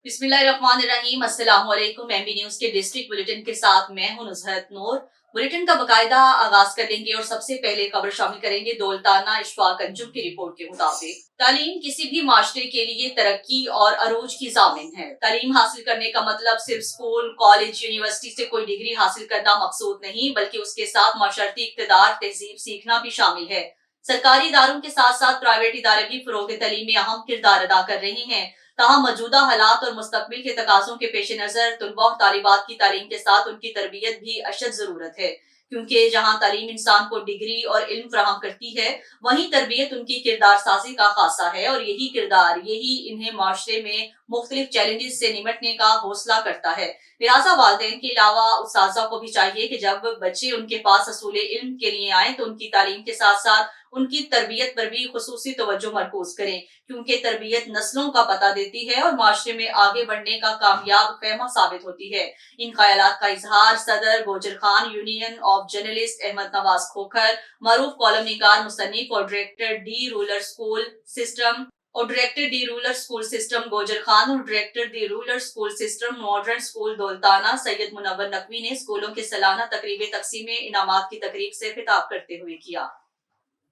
बिस्मिल्लाहिर्रहमानिर्रहीम, अस्सलाम वालेकुम। एमबी न्यूज के डिस्ट्रिक्ट बुलेटिन के साथ मैं हूं नुज़हत नूर। बुलेटिन का बाकायदा आगाज करेंगे और सबसे पहले खबर शामिल करेंगे दौलताना इशफाक अंजुम की रिपोर्ट के मुताबिक तालीम किसी भी माशरे के लिए तरक्की और अरूज की जामिन है। तालीम हासिल करने का मतलब सिर्फ स्कूल, कॉलेज, यूनिवर्सिटी से कोई डिग्री हासिल करना मकसूद नहीं, बल्कि उसके साथ माशरती इक़्तिदार, तहजीब सीखना भी शामिल है। सरकारी इदारों के साथ साथ प्राइवेट इदारे भी फरोग़ तालीम में अहम किरदार अदा कर रहे हैं। ताहम मौजूदा हालात और मुस्तकबिल के तकाज़ों के पेश नज़र तलबा और तालिबात की तालीम के साथ उनकी तरबियत भी अशद ज़रूरत है, क्योंकि जहाँ तालीम इंसान को डिग्री और इल्म फराहम करती है, वहीं तरबियत उनकी किरदार साजी का खासा है और यही किरदार यही इन्हें माशरे में मुख्तलिफ चैलेंजेस से निमटने का हौसला करता है। लिहाजा वालिदैन के अलावा उस्ताज़ा को भी चाहिए कि जब बच्चे उनके पास असूल इल्म के लिए आए तो उनकी तालीम के साथ साथ उनकी तरबियत पर भी खुसूसी तवज्जो मरकूज करें, क्योंकि तरबियत नस्लों का पता देती है और माशरे में आगे बढ़ने का कामयाब खैमा साबित होती है। इन ख्यालात का इजहार सदर Gujar Khan union of journalist Ahmad Nawaz Khokhar, मरूफ कॉलम निगार, मुसन्निफ और director the rural school system Gujar Khan और director the rural school system modern school Daultana Syed Munawwar Naqvi ने स्कूलों के सालाना तकरीब तकसीम इनामात की तकरीब से खिताब करते हुए किया।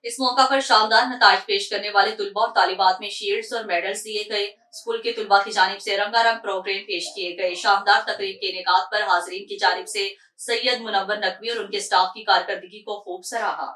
इस मौका पर शानदार नताइज पेश करने वाले तुलबा और तालिबात में शील्ड्स और मेडल्स दिए गए। स्कूल के तुलबा की जानिब से रंगारंग प्रोग्राम पेश किए गए। शानदार तकरीब के इनेकाद पर हाजरीन की जानिब से सैयद मुनव्वर नकवी और उनके स्टाफ की कारकर्दगी को खूब सराहा।